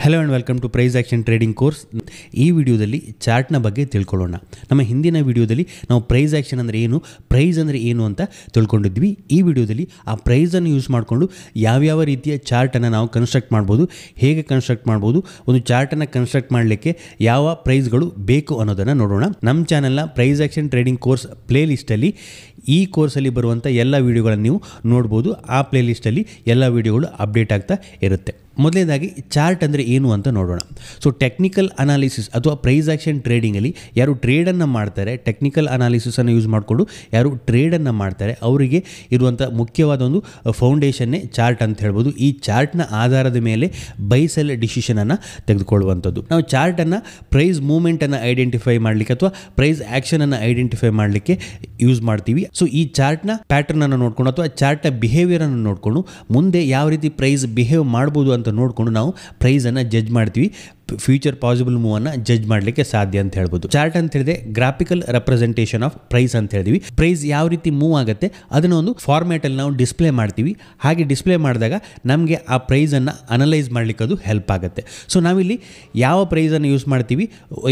Hello and welcome to price action trading course. ಈ ವಿಡಿಯೋದಲ್ಲಿ ಚಾರ್ಟ್ನ ಬಗ್ಗೆ ತಿಳ್ಕೊಳ್ಳೋಣ. ನಮ್ಮ ಹಿಂದಿನ ವಿಡಿಯೋದಲ್ಲಿ ನಾವು ಪ್ರೈಸ್ ಆ್ಯಕ್ಷನ್ ಅಂದರೆ ಏನು, ಪ್ರೈಸ್ ಅಂದರೆ ಏನು ಅಂತ ತಿಳ್ಕೊಂಡಿದ್ವಿ. ಈ ವಿಡಿಯೋದಲ್ಲಿ ಆ ಪ್ರೈಸನ್ನು ಯೂಸ್ ಮಾಡಿಕೊಂಡು ಯಾವ್ಯಾವ ರೀತಿಯ ಚಾರ್ಟನ್ನು ನಾವು ಕನ್ಸ್ಟ್ರಕ್ಟ್ ಮಾಡ್ಬೋದು, ಹೇಗೆ ಕನ್ಸ್ಟ್ರಕ್ಟ್ ಮಾಡ್ಬೋದು, ಒಂದು ಚಾರ್ಟನ್ನು ಕನ್ಸ್ಟ್ರಕ್ಟ್ ಮಾಡಲಿಕ್ಕೆ ಯಾವ ಪ್ರೈಸ್ಗಳು ಬೇಕು ಅನ್ನೋದನ್ನು ನೋಡೋಣ. ನಮ್ಮ ಚಾನಲ್ನ price action trading course play ಲಿಸ್ಟಲ್ಲಿ ಈ ಕೋರ್ಸಲ್ಲಿ ಬರುವಂಥ ಎಲ್ಲ ವೀಡಿಯೋಗಳನ್ನು ನೀವು ನೋಡ್ಬೋದು. ಆ ಪ್ಲೇ ಲಿಸ್ಟಲ್ಲಿ ಎಲ್ಲ ವೀಡಿಯೋಗಳು ಅಪ್ಡೇಟ್ ಆಗ್ತಾ ಇರುತ್ತೆ. ಮೊದಲನೇದಾಗಿ ಚಾರ್ಟ್ ಅಂದರೆ ಏನು ಅಂತ ನೋಡೋಣ. ಸೊ ಟೆಕ್ನಿಕಲ್ ಅನಾಲಿಸಿಸ್ ಅಥವಾ ಪ್ರೈಸ್ ಆ್ಯಕ್ಷನ್ ಟ್ರೇಡಿಂಗಲ್ಲಿ ಯಾರು ಟ್ರೇಡನ್ನು ಮಾಡ್ತಾರೆ, ಟೆಕ್ನಿಕಲ್ ಅನಾಲಿಸಿಸನ್ನು ಯೂಸ್ ಮಾಡಿಕೊಂಡು ಯಾರು ಟ್ರೇಡನ್ನು ಮಾಡ್ತಾರೆ ಅವರಿಗೆ ಇರುವಂಥ ಮುಖ್ಯವಾದ ಒಂದು ಫೌಂಡೇಶನ್ನೇ ಚಾರ್ಟ್ ಅಂತ ಹೇಳ್ಬೋದು. ಈ ಚಾರ್ಟ್ನ ಆಧಾರದ ಮೇಲೆ ಬೈ ಸೆಲ್ ಡಿಸಿಷನನ್ನು ತೆಗೆದುಕೊಳ್ಳುವಂಥದ್ದು. ನಾವು ಚಾರ್ಟನ್ನು ಪ್ರೈಸ್ ಮೂವ್ಮೆಂಟನ್ನು ಐಡೆಂಟಿಫೈ ಮಾಡಲಿಕ್ಕೆ ಅಥವಾ ಪ್ರೈಸ್ ಆ್ಯಕ್ಷನನ್ನು ಐಡೆಂಟಿಫೈ ಮಾಡಲಿಕ್ಕೆ ಯೂಸ್ ಮಾಡ್ತೀವಿ. ಸೊ ಈ ಚಾರ್ಟ್ನ ಪ್ಯಾಟರ್ನನ್ನು ನೋಡಿಕೊಂಡು ಅಥವಾ ಚಾರ್ಟ್ನ ಬಿಹೇವಿಯರನ್ನು ನೋಡಿಕೊಂಡು ಮುಂದೆ ಯಾವ ರೀತಿ ಪ್ರೈಸ್ ಬಿಹೇವ್ ಮಾಡ್ಬೋದು ಅಂತ ನೋಡಿಕೊಂಡು ನಾವು ಪ್ರೈಸನ್ನು ಜಡ್ಜ್ ಮಾಡ್ತೀವಿ. ಫ್ಯೂಚರ್ ಪಾಸಿಬಲ್ ಮೂವನ್ನು ಜಡ್ಜ್ ಮಾಡಲಿಕ್ಕೆ ಸಾಧ್ಯ ಅಂತ ಹೇಳ್ಬೋದು. ಚಾರ್ಟ್ ಅಂತ ಹೇಳಿದ್ರೆ ಗ್ರಾಫಿಕಲ್ ರೆಪ್ರೆಸೆಂಟೇಷನ್ ಆಫ್ ಪ್ರೈಸ್ ಅಂತ ಹೇಳ್ತೀವಿ. ಪ್ರೈಸ್ ಯಾವ ರೀತಿ ಮೂವ್ ಆಗುತ್ತೆ ಅದನ್ನು ಒಂದು ಫಾರ್ಮ್ಯಾಟಲ್ಲಿ ನಾವು ಡಿಸ್ಪ್ಲೇ ಮಾಡ್ತೀವಿ. ಹಾಗೆ ಡಿಸ್ಪ್ಲೇ ಮಾಡಿದಾಗ ನಮಗೆ ಆ ಪ್ರೈಸನ್ನು ಅನಲೈಸ್ ಮಾಡಲಿಕ್ಕೆ ಅದು ಹೆಲ್ಪ್ ಆಗುತ್ತೆ. ಸೊ ನಾವಿಲ್ಲಿ ಯಾವ ಪ್ರೈಸನ್ನು ಯೂಸ್ ಮಾಡ್ತೀವಿ,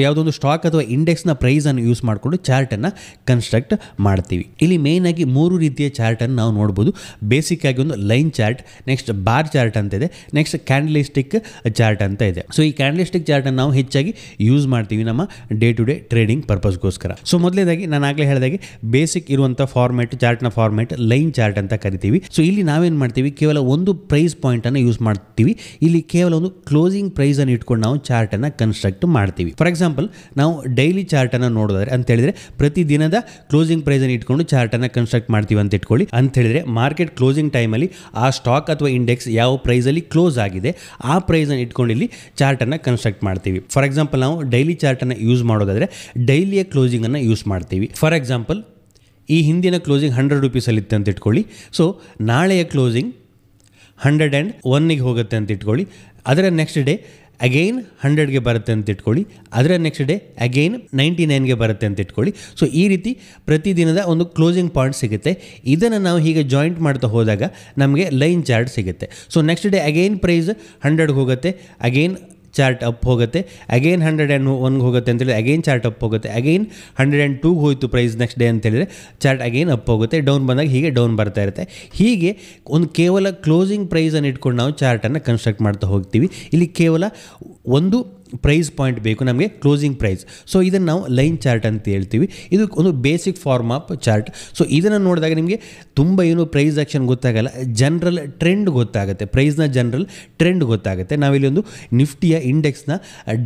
ಯಾವುದೊಂದು ಸ್ಟಾಕ್ ಅಥವಾ ಇಂಡೆಕ್ಸ್ನ ಪ್ರೈಸನ್ನು ಯೂಸ್ ಮಾಡಿಕೊಂಡು ಚಾರ್ಟನ್ನು ಕನ್ಸ್ಟ್ರಕ್ಟ್ ಮಾಡ್ತೀವಿ. ಇಲ್ಲಿ ಮೇಯ್ನಾಗಿ 3 ರೀತಿಯ ಚಾರ್ಟನ್ನು ನಾವು ನೋಡ್ಬೋದು. ಬೇಸಿಕ್ ಆಗಿ ಒಂದು line chart, next bar chart ಅಂತ ಇದೆ, ನೆಕ್ಸ್ಟ್ ಕ್ಯಾಂಡಲಿಸ್ಟಿಕ್ ಚಾರ್ಟ್ ಅಂತ ಇದೆ. ಸೊ ಈ ಕ್ಯಾಂಡಲಿಸ್ಟಿಕ್ ಚಾರ್ಟನ್ನು ನಾವು ಹೆಚ್ಚಾಗಿ ಯೂಸ್ ಮಾಡ್ತೀವಿ ನಮ್ಮ ಡೇ ಟು ಡೇ ಟ್ರೇಡಿಂಗ್ ಪರ್ಪಸ್ಗೋಸ್ಕರ. ಸೊ ಮೊದಲನೇದಾಗಿ ನಾನು ಆಗಲೇ ಹೇಳಿದಾಗೆ ಬೇಸಿಕ್ ಇರುವಂಥ ಫಾರ್ಮ್ಯಾಟ್, ಚಾರ್ಟ್ನ ಫಾರ್ಮ್ಯಾಟ್ ಲೈನ್ ಚಾರ್ಟ್ ಅಂತ ಕರಿತೀವಿ. ಸೊ ಇಲ್ಲಿ ನಾವೇನು ಮಾಡ್ತೀವಿ, ಕೇವಲ ಒಂದು ಪ್ರೈಸ್ ಪಾಯಿಂಟನ್ನು ಯೂಸ್ ಮಾಡ್ತೀವಿ. ಇಲ್ಲಿ ಕೇವಲ ಒಂದು ಕ್ಲೋಸಿಂಗ್ ಪ್ರೈಸನ್ನು ಇಟ್ಕೊಂಡು ನಾವು ಚಾರ್ಟನ್ನು ಕನ್ಸ್ಟ್ರಕ್ಟ್ ಮಾಡ್ತೀವಿ. ಫಾರ್ ಎಕ್ಸಾಂಪಲ್ ನಾವು ಡೈಲಿ ಚಾರ್ಟನ್ನು ನೋಡೋದಾದ್ರೆ ಅಂತ ಹೇಳಿದ್ರೆ ಪ್ರತಿ ದಿನದ ಕ್ಲೋಸಿಂಗ್ ಪ್ರೈಸನ್ನು ಇಟ್ಕೊಂಡು ಚಾರ್ಟನ್ನು ಕನ್ಸ್ಟ್ರಕ್ಟ್ ಮಾಡ್ತೀವಿ ಅಂತ ಇಟ್ಕೊಳ್ಳಿ. ಅಂತ ಹೇಳಿದ್ರೆ ಮಾರ್ಕೆಟ್ ಕ್ಲೋಸಿಂಗ್ ಟೈಮಲ್ಲಿ ಆ ಸ್ಟಾಕ್ ಅಥವಾ ಇಂಡೆಕ್ಸ್ ಯಾವ ಪ್ರೈಸಲ್ಲಿ ಕ್ಲೋಸ್ ಆಗಿದೆ ಆ ಪ್ರೈಸನ್ನು ಇಟ್ಕೊಂಡು ಇಲ್ಲಿ ಚಾರ್ಟನ್ನು ಕನ್ಸ್ಟ್ರಕ್ಟ್ ಮಾಡ್ತೀವಿ. ಫಾರ್ ಎಕ್ಸಾಂಪಲ್ ನಾವು ಡೈಲಿ ಚಾರ್ಟನ್ನು ಯೂಸ್ ಮಾಡೋದಾದರೆ ಡೈಲಿಯ ಕ್ಲೋಸಿಂಗನ್ನು ಯೂಸ್ ಮಾಡ್ತೀವಿ. ಫಾರ್ ಎಕ್ಸಾಂಪಲ್ ಈ ಹಿಂದಿನ ಕ್ಲೋಸಿಂಗ್ 100 ರೂಪೀಸಲ್ಲಿ ಇತ್ತು ಅಂತ ಇಟ್ಕೊಳ್ಳಿ. ಸೊ ನಾಳೆಯ ಕ್ಲೋಸಿಂಗ್ 101ಗೆ ಹೋಗುತ್ತೆ ಅಂತ ಇಟ್ಕೊಳ್ಳಿ. ಅದರ ನೆಕ್ಸ್ಟ್ ಡೇ ಅಗೈನ್ 100ಗೆ ಬರುತ್ತೆ ಅಂತ ಇಟ್ಕೊಳ್ಳಿ. ಅದರ ನೆಕ್ಸ್ಟ್ ಡೇ ಅಗೈನ್ 99ಗೆ ಬರುತ್ತೆ ಅಂತ ಇಟ್ಕೊಳ್ಳಿ. ಸೊ ಈ ರೀತಿ ಪ್ರತಿದಿನದ ಒಂದು ಕ್ಲೋಸಿಂಗ್ ಪಾಯಿಂಟ್ ಸಿಗುತ್ತೆ. ಇದನ್ನು ನಾವು ಹೀಗೆ ಜಾಯಿಂಟ್ ಮಾಡ್ತಾ ಹೋದಾಗ ನಮಗೆ ಲೈನ್ ಚಾರ್ಟ್ ಸಿಗುತ್ತೆ. So next day again price 100ಗೆ ಹೋಗುತ್ತೆ, ಅಗೈನ್ ಚಾರ್ಟ್ ಅಪ್ ಹೋಗುತ್ತೆ, ಅಗೈನ್ 101ಗೆ ಹೋಗುತ್ತೆ ಅಂತೇಳಿದ್ರೆ ಅಗೈನ್ ಚಾರ್ಟ್ ಅಪ್ ಹೋಗುತ್ತೆ, ಅಗೈನ್ 102ಗೆ ಹೋಯಿತು ಪ್ರೈಸ್ ನೆಕ್ಸ್ಟ್ ಡೇ ಅಂತೇಳಿದರೆ ಚಾರ್ಟ್ ಅಗೈನ್ ಅಪ್ ಹೋಗುತ್ತೆ, ಡೌನ್ ಬಂದಾಗ ಹೀಗೆ ಡೌನ್ ಬರ್ತಾ ಇರುತ್ತೆ. ಹೀಗೆ ಒಂದು ಕೇವಲ ಕ್ಲೋಸಿಂಗ್ ಪ್ರೈಸನ್ನು ಇಟ್ಕೊಂಡು ನಾವು ಚಾರ್ಟನ್ನು ಕನ್ಸ್ಟ್ರಕ್ಟ್ ಮಾಡ್ತಾ ಹೋಗ್ತೀವಿ. ಇಲ್ಲಿ ಕೇವಲ ಒಂದು ಪ್ರೈಸ್ ಪಾಯಿಂಟ್ ಬೇಕು ನಮಗೆ, ಕ್ಲೋಸಿಂಗ್ ಪ್ರೈಸ್. ಸೊ ಇದನ್ನು ನಾವು ಲೈನ್ ಚಾರ್ಟ್ ಅಂತ ಹೇಳ್ತೀವಿ. ಇದು ಒಂದು basic form of chart. So ಇದನ್ನು ನೋಡಿದಾಗ ನಿಮಗೆ ತುಂಬ ಏನು ಪ್ರೈಸ್ ಆ್ಯಕ್ಷನ್ ಗೊತ್ತಾಗಲ್ಲ, ಜನರಲ್ ಟ್ರೆಂಡ್ ಗೊತ್ತಾಗುತ್ತೆ, ಪ್ರೈಸ್ನ ಜನರಲ್ ಟ್ರೆಂಡ್ ಗೊತ್ತಾಗುತ್ತೆ. ನಾವಿಲ್ಲಿ ಒಂದು ನಿಫ್ಟಿಯ ಇಂಡೆಕ್ಸ್ನ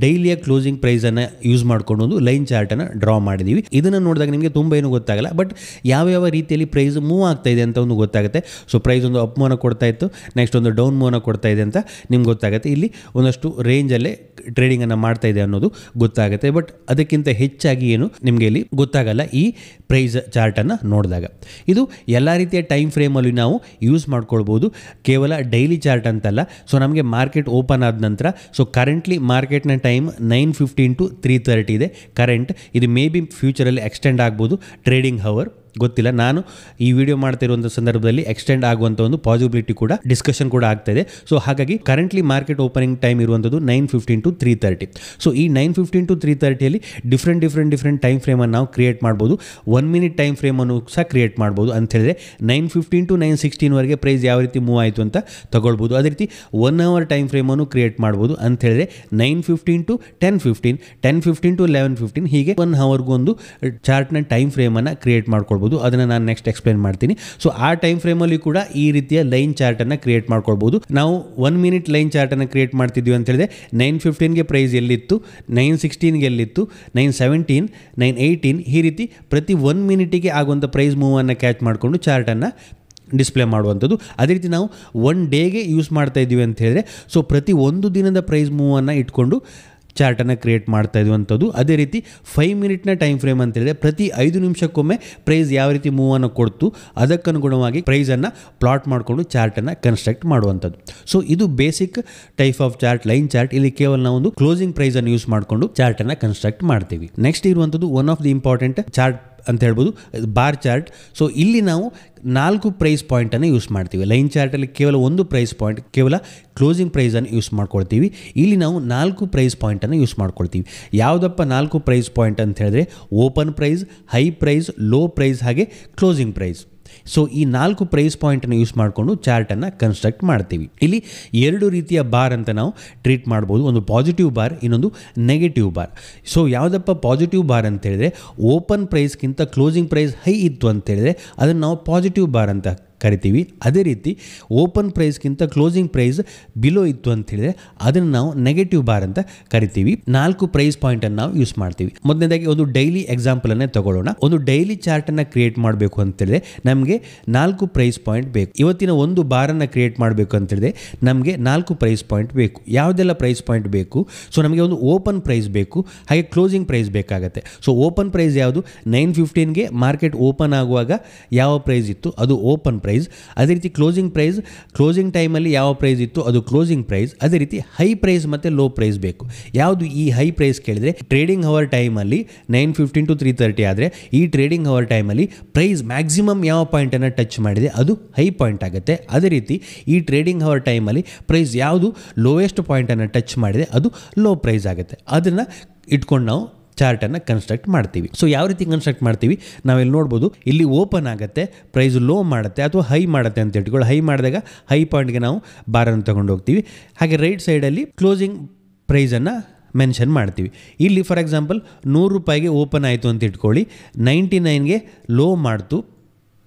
ಡೈಲಿಯ ಕ್ಲೋಸಿಂಗ್ ಪ್ರೈಸನ್ನು ಯೂಸ್ ಮಾಡಿಕೊಂಡು ಒಂದು ಲೈನ್ ಚಾರ್ಟನ್ನು ಡ್ರಾ ಮಾಡಿದ್ದೀವಿ. ಇದನ್ನು ನೋಡಿದಾಗ ನಿಮಗೆ ತುಂಬ ಏನು ಗೊತ್ತಾಗಲ್ಲ, ಬಟ್ ಯಾವ್ಯಾವ ರೀತಿಯಲ್ಲಿ ಪ್ರೈಸ್ ಮೂವ್ ಆಗ್ತಾ ಇದೆ ಅಂತ ಒಂದು ಗೊತ್ತಾಗುತ್ತೆ. ಸೊ ಪ್ರೈಸ್ ಒಂದು ಅಪ್ ಮೂವ್ನ ಕೊಡ್ತಾ ಇತ್ತು, ನೆಕ್ಸ್ಟ್ ಒಂದು ಡೌನ್ ಮೂವ್ನ ಕೊಡ್ತಾ ಇದೆ ಅಂತ ನಿಮ್ಗೆ ಗೊತ್ತಾಗುತ್ತೆ. ಇಲ್ಲಿ ಒಂದಷ್ಟು ರೇಂಜಲ್ಲೇ ಟ್ರೇಡಿಂಗನ್ನು ಮಾಡ್ತಾ ಇದೆ ಅನ್ನೋದು ಗೊತ್ತಾಗುತ್ತೆ. ಬಟ್ ಅದಕ್ಕಿಂತ ಹೆಚ್ಚಾಗಿ ಏನು ನಿಮಗೆ ಇಲ್ಲಿ ಗೊತ್ತಾಗಲ್ಲ ಈ ಪ್ರೈಸ್ ಚಾರ್ಟನ್ನು ನೋಡಿದಾಗ. ಇದು ಎಲ್ಲ ರೀತಿಯ ಟೈಮ್ ಫ್ರೇಮಲ್ಲಿ ನಾವು ಯೂಸ್ ಮಾಡ್ಕೊಳ್ಬೋದು, ಕೇವಲ ಡೈಲಿ ಚಾರ್ಟ್ ಅಂತಲ್ಲ. ಸೊ ನಮಗೆ ಮಾರ್ಕೆಟ್ ಓಪನ್ ಆದ ನಂತರ, ಸೊ ಕರೆಂಟ್ಲಿ ಮಾರ್ಕೆಟ್ನ ಟೈಮ್ 9:15 to 3:30 ಇದೆ ಕರೆಂಟ್. ಇದು ಮೇ ಬಿ ಫ್ಯೂಚರಲ್ಲಿ ಎಕ್ಸ್ಟೆಂಡ್ ಆಗ್ಬೋದು, ಟ್ರೇಡಿಂಗ್ ಹವರ್ ಗೊತ್ತಿಲ್ಲ. ನಾನು ಈ ವಿಡಿಯೋ ಮಾಡ್ತಿರುವಂಥ ಸಂದರ್ಭದಲ್ಲಿ ಎಕ್ಸ್ಟೆಂಡ್ ಆಗುವಂಥ ಒಂದು ಪಾಸಿಬಿಲಿಟಿ ಕೂಡ ಡಿಸ್ಕಷನ್ ಕೂಡ ಆಗ್ತಾ ಇದೆ. ಸೊ ಹಾಗಾಗಿ ಕರೆಂಟ್ಲಿ ಮಾರ್ಕೆಟ್ ಓಪನಿಂಗ್ ಟೈಮ್ ಇರುವಂಥದ್ದು 9:15 to 3:30. ಸೊ ಈ 9:15 to 3:30ಯಲ್ಲಿ ಡಿಫ್ರೆಂಟ್ ಟೈಮ್ ಫ್ರೇಮನ್ನು ನಾವು ಕ್ರಿಯೇಟ್ ಮಾಡ್ಬೋದು. 1 minute ಟೈಮ್ ಫ್ರೇಮನ್ನು ಸಹ ಕ್ರಿಯೇಟ್ ಮಾಡ್ಬೋದು. ಅಂತ ಹೇಳಿದ್ರೆ 9:15 to 9:16ವರೆಗೆ ಪ್ರೈಸ್ ಯಾವ ರೀತಿ ಮೂವ್ ಆಯಿತು ಅಂತ ತಗೊಳ್ಬೋದು. ಅದೇ ರೀತಿ 1 hour ಟೈಮ್ ಫ್ರೇಮನ್ನು ಕ್ರಿಯೇಟ್ ಮಾಡ್ಬೋದು. ಅಂತ ಹೇಳಿದ್ರೆ 9:15 to 10:15, 10:15 to 11:15 ಹೀಗೆ 1 hourಗೂ ಒಂದು ಚಾರ್ಟ್ನ ಟೈಮ್ ಫ್ರೇಮನ್ನು ಕ್ರಿಯೇಟ್ ಮಾಡ್ಕೊಳ್ಬೋದು. ಅದನ್ನು ನಾನು ನೆಕ್ಸ್ಟ್ ಎಕ್ಸ್ಪ್ಲೇನ್ ಮಾಡ್ತೀನಿ. ಸೊ ಆ ಟೈಮ್ ಫ್ರೇಮಲ್ಲಿ ಕೂಡ ಈ ರೀತಿಯ ಲೈನ್ ಚಾರ್ಟನ್ನು ಕ್ರಿಯೇಟ್ ಮಾಡ್ಕೊಳ್ಬೋದು. ನಾವು 1 minute ಲೈನ್ ಚಾರ್ಟನ್ನು ಕ್ರಿಯೇಟ್ ಮಾಡ್ತಿದ್ವಿ ಅಂತ ಹೇಳಿದ್ರೆ 9:15ಗೆ ಪ್ರೈಸ್ ಎಲ್ಲಿತ್ತು, 9:16ಗೆ ಎಲ್ಲಿತ್ತು, 9:17, 9:18 ಈ ರೀತಿ ಪ್ರತಿ 1 minute ಆಗುವಂಥ ಪ್ರೈಸ್ ಮೂವನ್ನು ಕ್ಯಾಚ್ ಮಾಡಿಕೊಂಡು ಚಾರ್ಟನ್ನು ಡಿಸ್ಪ್ಲೇ ಮಾಡುವಂಥದ್ದು. ಅದೇ ರೀತಿ ನಾವು 1 ಡೇಗೆ ಯೂಸ್ ಮಾಡ್ತಾ ಇದ್ದೀವಿ ಅಂತ ಹೇಳಿದ್ರೆ ಸೊ ಪ್ರತಿ ಒಂದು ದಿನದ ಪ್ರೈಸ್ ಮೂವನ್ನು ಇಟ್ಕೊಂಡು ಚಾರ್ಟನ್ನು ಕ್ರಿಯೇಟ್ ಮಾಡ್ತಾ ಇರುವಂಥದ್ದು. ಅದೇ ರೀತಿ 5 minute ಟೈಮ್ ಫ್ರೇಮ್ ಅಂತ ಹೇಳಿದ್ರೆ ಪ್ರತಿ 5 ನಿಮಿಷಕ್ಕೊಮ್ಮೆ ಪ್ರೈಸ್ ಯಾವ ರೀತಿ ಮೂವನ್ನು ಕೊಡ್ತು ಅದಕ್ಕನುಗುಣವಾಗಿ ಪ್ರೈಸನ್ನು ಪ್ಲಾಟ್ ಮಾಡಿಕೊಂಡು ಚಾರ್ಟನ್ನು ಕನ್ಸ್ಟ್ರಕ್ಟ್ ಮಾಡುವಂಥದ್ದು. ಸೊ ಇದು basic type of chart, line chart. ಇಲ್ಲಿ ಕೇವಲ ನಾವು ಒಂದು ಕ್ಲೋಸಿಂಗ್ ಪ್ರೈಸನ್ನು ಯೂಸ್ ಮಾಡಿಕೊಂಡು ಚಾರ್ಟನ್ನು ಕನ್ಸ್ಟ್ರಕ್ಟ್ ಮಾಡ್ತೀವಿ. ನೆಕ್ಸ್ಟ್ ಇರುವಂಥದ್ದು one of the important chart ಅಂತ ಹೇಳ್ಬೋದು, ಬಾರ್ ಚಾರ್ಟ್. ಸೊ ಇಲ್ಲಿ ನಾವು 4 ಪ್ರೈಸ್ ಪಾಯಿಂಟನ್ನು ಯೂಸ್ ಮಾಡ್ತೀವಿ. ಲೈನ್ ಚಾರ್ಟಲ್ಲಿ ಕೇವಲ ಒಂದು ಪ್ರೈಸ್ ಪಾಯಿಂಟ್, ಕೇವಲ ಕ್ಲೋಸಿಂಗ್ ಪ್ರೈಸನ್ನು ಯೂಸ್ ಮಾಡ್ಕೊಳ್ತೀವಿ. ಇಲ್ಲಿ ನಾವು 4 ಪ್ರೈಸ್ ಪಾಯಿಂಟನ್ನು ಯೂಸ್ ಮಾಡ್ಕೊಳ್ತೀವಿ. ಯಾವುದಪ್ಪ 4 ಪ್ರೈಸ್ ಪಾಯಿಂಟ್ ಅಂತ ಹೇಳಿದ್ರೆ open price, high price, low price ಹಾಗೆ ಕ್ಲೋಸಿಂಗ್ ಪ್ರೈಸ್. ಸೊ ಈ 4 ಪ್ರೈಸ್ ಪಾಯಿಂಟನ್ನು ಯೂಸ್ ಮಾಡಿಕೊಂಡು ಚಾರ್ಟನ್ನು ಕನ್ಸ್ಟ್ರಕ್ಟ್ ಮಾಡ್ತೀವಿ. ಇಲ್ಲಿ 2 ರೀತಿಯ ಬಾರ್ ಅಂತ ನಾವು ಟ್ರೀಟ್ ಮಾಡ್ಬೋದು. ಒಂದು ಪಾಸಿಟಿವ್ ಬಾರ್, ಇನ್ನೊಂದು ನೆಗೆಟಿವ್ ಬಾರ್. ಸೊ ಯಾವುದಪ್ಪ ಪಾಸಿಟಿವ್ ಬಾರ್ ಅಂತ ಹೇಳಿದ್ರೆ ಓಪನ್ ಪ್ರೈಸ್ಗಿಂತ ಕ್ಲೋಸಿಂಗ್ ಪ್ರೈಸ್ ಹೈ ಇತ್ತು ಅಂತ ಹೇಳಿದ್ರೆ ಅದನ್ನು ನಾವು ಪಾಸಿಟಿವ್ ಬಾರ್ ಅಂತ ಕರಿತೀವಿ. ಅದೇ ರೀತಿ ಓಪನ್ ಪ್ರೈಸ್ಗಿಂತ ಕ್ಲೋಸಿಂಗ್ ಪ್ರೈಸ್ ಬಿಲೋ ಇತ್ತು ಅಂತ ಹೇಳಿದ್ರೆ ಅದನ್ನು ನಾವು ನೆಗೆಟಿವ್ ಬಾರ್ ಅಂತ ಕರಿತೀವಿ. 4 ಪ್ರೈಸ್ ಪಾಯಿಂಟನ್ನು ನಾವು ಯೂಸ್ ಮಾಡ್ತೀವಿ. ಮೊದಲನೇದಾಗಿ ಒಂದು ಡೈಲಿ ಎಕ್ಸಾಂಪಲನ್ನೇ ತಗೊಳ್ಳೋಣ. ಒಂದು ಡೈಲಿ ಚಾರ್ಟನ್ನು ಕ್ರಿಯೇಟ್ ಮಾಡಬೇಕು ಅಂತ ಹೇಳಿದ್ರೆ ನಮಗೆ 4 ಪ್ರೈಸ್ ಪಾಯಿಂಟ್ ಬೇಕು. ಇವತ್ತಿನ ಒಂದು ಬಾರನ್ನು ಕ್ರಿಯೇಟ್ ಮಾಡಬೇಕು ಅಂತ ಹೇಳಿದ್ರೆ ನಮಗೆ 4 ಪ್ರೈಸ್ ಪಾಯಿಂಟ್ ಬೇಕು. ಯಾವುದೆಲ್ಲ ಪ್ರೈಸ್ ಪಾಯಿಂಟ್ ಬೇಕು? ಸೊ ನಮಗೆ ಒಂದು ಓಪನ್ ಪ್ರೈಸ್ ಬೇಕು, ಹಾಗೆ ಕ್ಲೋಸಿಂಗ್ ಪ್ರೈಸ್ ಬೇಕಾಗುತ್ತೆ. ಸೊ ಓಪನ್ ಪ್ರೈಸ್ ಯಾವುದು? 9:15ಗೆ ಮಾರ್ಕೆಟ್ ಓಪನ್ ಆಗುವಾಗ ಯಾವ ಪ್ರೈಸ್ ಇತ್ತು ಅದು ಓಪನ್ ಪ್ರೈಸ್. ಅದೇ ರೀತಿ ಕ್ಲೋಸಿಂಗ್ ಟೈಮಲ್ಲಿ ಯಾವ ಪ್ರೈಸ್ ಇತ್ತು ಅದು ಕ್ಲೋಸಿಂಗ್ ಪ್ರೈಸ್. ಅದೇ ರೀತಿ ಹೈ ಪ್ರೈಸ್ ಮತ್ತು ಲೋ ಪ್ರೈಸ್ ಬೇಕು. ಯಾವುದು ಈ ಹೈ ಪ್ರೈಸ್ ಕೇಳಿದರೆ ಟ್ರೇಡಿಂಗ್ ಅವರ್ ಟೈಮಲ್ಲಿ 9:15 to 3:30 ಆದರೆ ಈ ಟ್ರೇಡಿಂಗ್ ಅವರ್ ಟೈಮಲ್ಲಿ ಪ್ರೈಸ್ ಮ್ಯಾಕ್ಸಿಮಮ್ ಯಾವ ಪಾಯಿಂಟನ್ನು ಟಚ್ ಮಾಡಿದೆ ಅದು ಹೈ ಪಾಯಿಂಟ್ ಆಗುತ್ತೆ. ಅದೇ ರೀತಿ ಈ ಟ್ರೇಡಿಂಗ್ ಅವರ್ ಟೈಮಲ್ಲಿ ಪ್ರೈಸ್ ಯಾವುದು ಲೋಯೆಸ್ಟ್ ಪಾಯಿಂಟನ್ನು ಟಚ್ ಮಾಡಿದೆ ಅದು ಲೋ ಪ್ರೈಸ್ ಆಗುತ್ತೆ. ಅದನ್ನು ಇಟ್ಕೊಂಡು ನಾವು ಚಾರ್ಟನ್ನು ಕನ್ಸ್ಟ್ರಕ್ಟ್ ಮಾಡ್ತೀವಿ. ಸೊ ಯಾವ ರೀತಿ ಕನ್ಸ್ಟ್ರಕ್ಟ್ ಮಾಡ್ತೀವಿ ನಾವಿಲ್ಲಿ ನೋಡ್ಬೋದು. ಇಲ್ಲಿ ಓಪನ್ ಆಗುತ್ತೆ, ಪ್ರೈಸ್ ಲೋ ಮಾಡುತ್ತೆ ಅಥವಾ ಹೈ ಮಾಡುತ್ತೆ ಅಂತ ಇಟ್ಕೊಳ್ಳಿ. ಹೈ ಮಾಡಿದಾಗ ಹೈ ಪಾಯಿಂಟ್ಗೆ ನಾವು ಬಾರನ್ನು ತಗೊಂಡು ಹೋಗ್ತೀವಿ. ಹಾಗೆ ರೈಟ್ ಸೈಡಲ್ಲಿ ಕ್ಲೋಸಿಂಗ್ ಪ್ರೈಸನ್ನು ಮೆನ್ಷನ್ ಮಾಡ್ತೀವಿ. ಇಲ್ಲಿ ಫಾರ್ ಎಕ್ಸಾಂಪಲ್ 100 ರೂಪಾಯಿಗೆ ಓಪನ್ ಆಯಿತು ಅಂತ ಇಟ್ಕೊಳ್ಳಿ, 99ಗೆ ಲೋ ಮಾಡ್ತು.